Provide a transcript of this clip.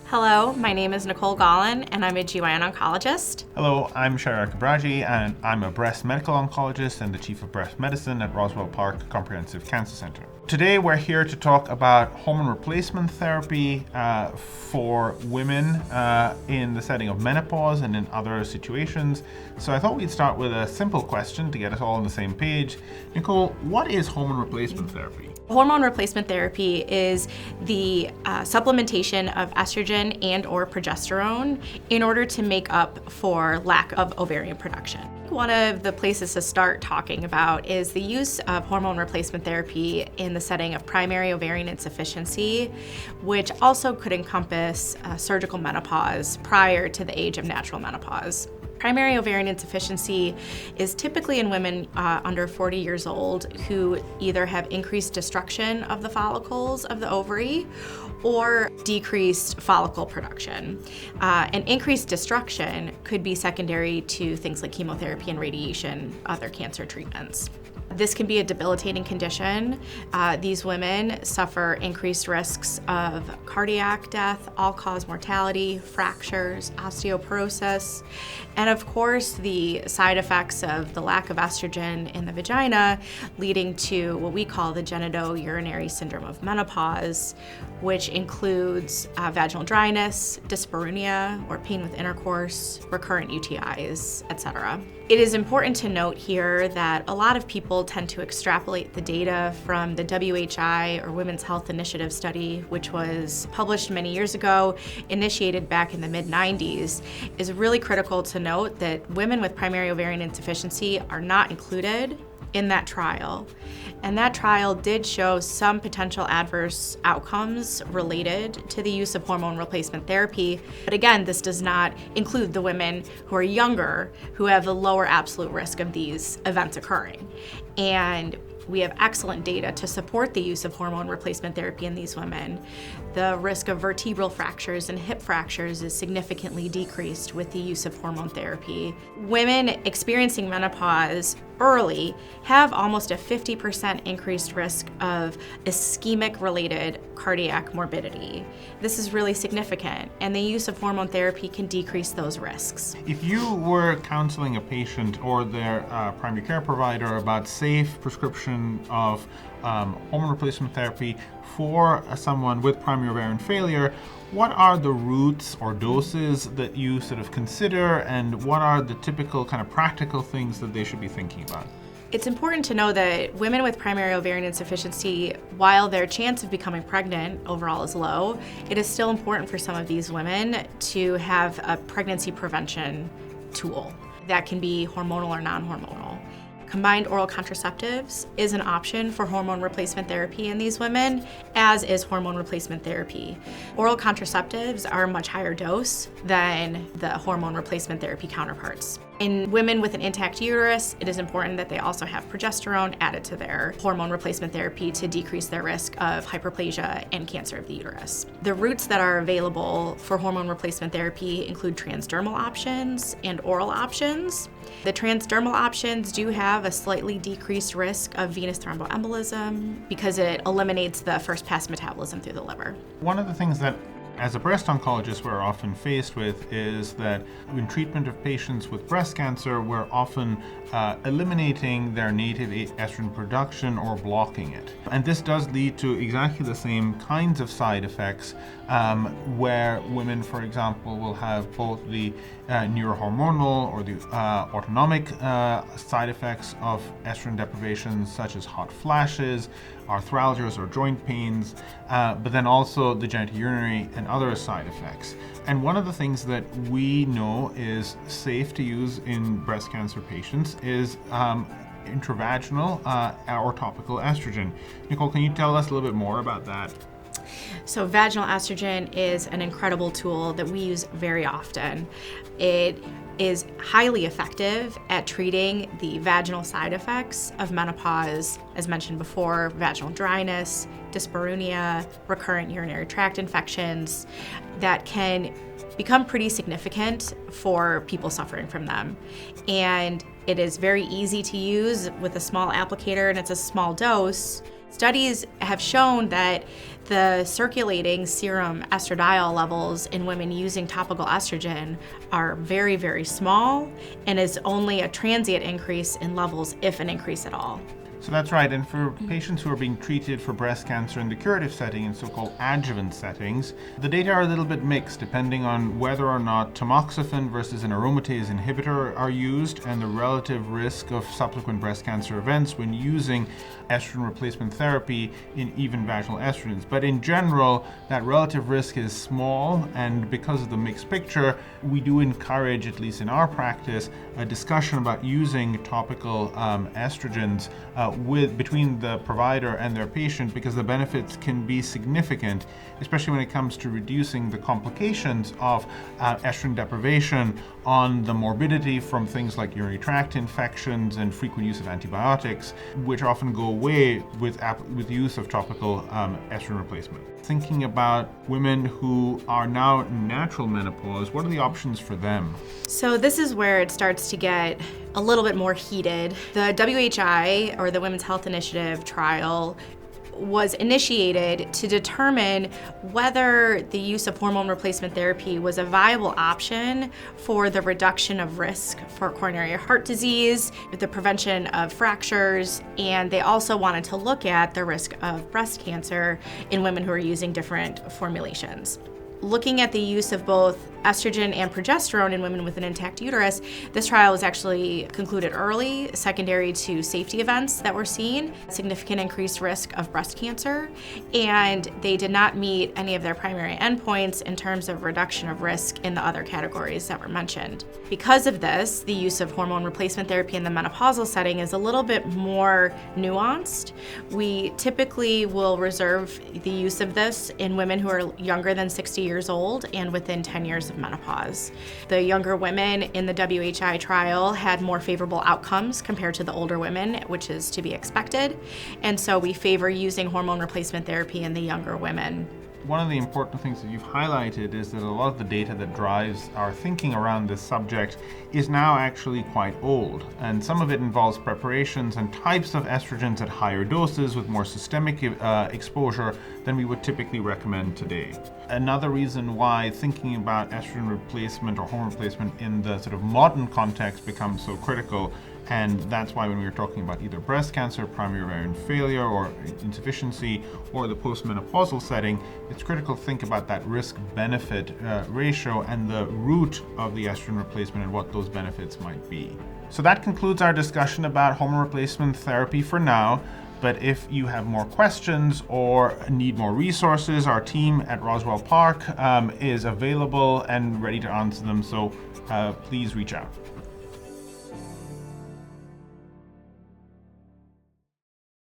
Hello, my name is Nicole Gaulin, and I'm a GYN oncologist. Hello, I'm Sheheryar Kabraji, and I'm a breast medical oncologist and the Chief of Breast Medicine at Roswell Park Comprehensive Cancer Center. Today we're here to talk about hormone replacement therapy for women in the setting of menopause and in other situations. So I thought we'd start with a simple question to get us all on the same page. Nicole, what is hormone replacement therapy? Hormone replacement therapy is the supplementation of estrogen and or progesterone in order to make up for lack of ovarian production. One of the places to start talking about is the use of hormone replacement therapy in the setting of primary ovarian insufficiency, which also could encompass surgical menopause prior to the age of natural menopause. Primary ovarian insufficiency is typically in women under 40 years old who either have increased destruction of the follicles of the ovary or decreased follicle production. And increased destruction could be secondary to things like chemotherapy and radiation, other cancer treatments. This can be a debilitating condition. These women suffer increased risks of cardiac death, all-cause mortality, fractures, osteoporosis, and of course the side effects of the lack of estrogen in the vagina leading to what we call the genitourinary syndrome of menopause, which includes vaginal dryness, dyspareunia, or pain with intercourse, recurrent UTIs, etc. It is important to note here that a lot of people tend to extrapolate the data from the WHI or Women's Health Initiative study, which was published many years ago, initiated back in the mid-90s. It's really critical to note that women with primary ovarian insufficiency are not included in that trial. And that trial did show some potential adverse outcomes related to the use of hormone replacement therapy. But again, this does not include the women who are younger, who have a lower absolute risk of these events occurring. And we have excellent data to support the use of hormone replacement therapy in these women. The risk of vertebral fractures and hip fractures is significantly decreased with the use of hormone therapy. Women experiencing menopause early have almost a 50% increased risk of ischemic-related cardiac morbidity. This is really significant, and the use of hormone therapy can decrease those risks. If you were counseling a patient or their primary care provider about safe prescription of hormone replacement therapy for someone with primary ovarian failure, what are the routes or doses that you sort of consider, and what are the typical kind of practical things that they should be thinking about? It's important to know that women with primary ovarian insufficiency, while their chance of becoming pregnant overall is low, it is still important for some of these women to have a pregnancy prevention tool that can be hormonal or non-hormonal. Combined oral contraceptives is an option for hormone replacement therapy in these women, as is hormone replacement therapy. Oral contraceptives are a much higher dose than the hormone replacement therapy counterparts. In women with an intact uterus, it is important that they also have progesterone added to their hormone replacement therapy to decrease their risk of hyperplasia and cancer of the uterus. The routes that are available for hormone replacement therapy include transdermal options and oral options. The transdermal options do have a slightly decreased risk of venous thromboembolism because it eliminates the first pass metabolism through the liver. One of the things that as a breast oncologist we're often faced with is that in treatment of patients with breast cancer, we're often eliminating their native estrogen production or blocking it. And this does lead to exactly the same kinds of side effects where women, for example, will have both the neurohormonal or the autonomic side effects of estrogen deprivation, such as hot flashes, arthralgias or joint pains, but then also the genitourinary and other side effects. And one of the things that we know is safe to use in breast cancer patients is intravaginal or topical estrogen. Nicole, can you tell us a little bit more about that? So vaginal estrogen is an incredible tool that we use very often. It is highly effective at treating the vaginal side effects of menopause, as mentioned before, vaginal dryness, dyspareunia, recurrent urinary tract infections that can become pretty significant for people suffering from them. And it is very easy to use with a small applicator, and it's a small dose. Studies have shown that the circulating serum estradiol levels in women using topical estrogen are very, very small and is only a transient increase in levels, if an increase at all. So that's right, and for patients who are being treated for breast cancer in the curative setting, in so-called adjuvant settings, the data are a little bit mixed depending on whether or not tamoxifen versus an aromatase inhibitor are used and the relative risk of subsequent breast cancer events when using estrogen replacement therapy in even vaginal estrogens. But in general, that relative risk is small, and because of the mixed picture, we do encourage, at least in our practice, a discussion about using topical estrogens between the provider and their patient, because the benefits can be significant, especially when it comes to reducing the complications of estrogen deprivation on the morbidity from things like urinary tract infections and frequent use of antibiotics, which often go away with use of topical estrogen replacement. Thinking about women who are now in natural menopause, what are the options for them? So this is where it starts to get a little bit more heated. The WHI, or the Women's Health Initiative trial, was initiated to determine whether the use of hormone replacement therapy was a viable option for the reduction of risk for coronary heart disease, the prevention of fractures, and they also wanted to look at the risk of breast cancer in women who are using different formulations. Looking at the use of both estrogen and progesterone in women with an intact uterus, this trial was actually concluded early, secondary to safety events that were seen, significant increased risk of breast cancer, and they did not meet any of their primary endpoints in terms of reduction of risk in the other categories that were mentioned. Because of this, the use of hormone replacement therapy in the menopausal setting is a little bit more nuanced. We typically will reserve the use of this in women who are younger than 60 years old and within 10 years of menopause. The younger women in the WHI trial had more favorable outcomes compared to the older women, which is to be expected, and so we favor using hormone replacement therapy in the younger women. One of the important things that you've highlighted is that a lot of the data that drives our thinking around this subject is now actually quite old, and some of it involves preparations and types of estrogens at higher doses with more systemic exposure than we would typically recommend today. Another reason why thinking about estrogen replacement or hormone replacement in the sort of modern context becomes so critical, and that's why when we were talking about either breast cancer, primary ovarian failure, or insufficiency, or the postmenopausal setting, it's critical to think about that risk-benefit ratio and the root of the estrogen replacement and what those benefits might be. So that concludes our discussion about hormone replacement therapy for now. But if you have more questions or need more resources, our team at Roswell Park is available and ready to answer them, so please reach out.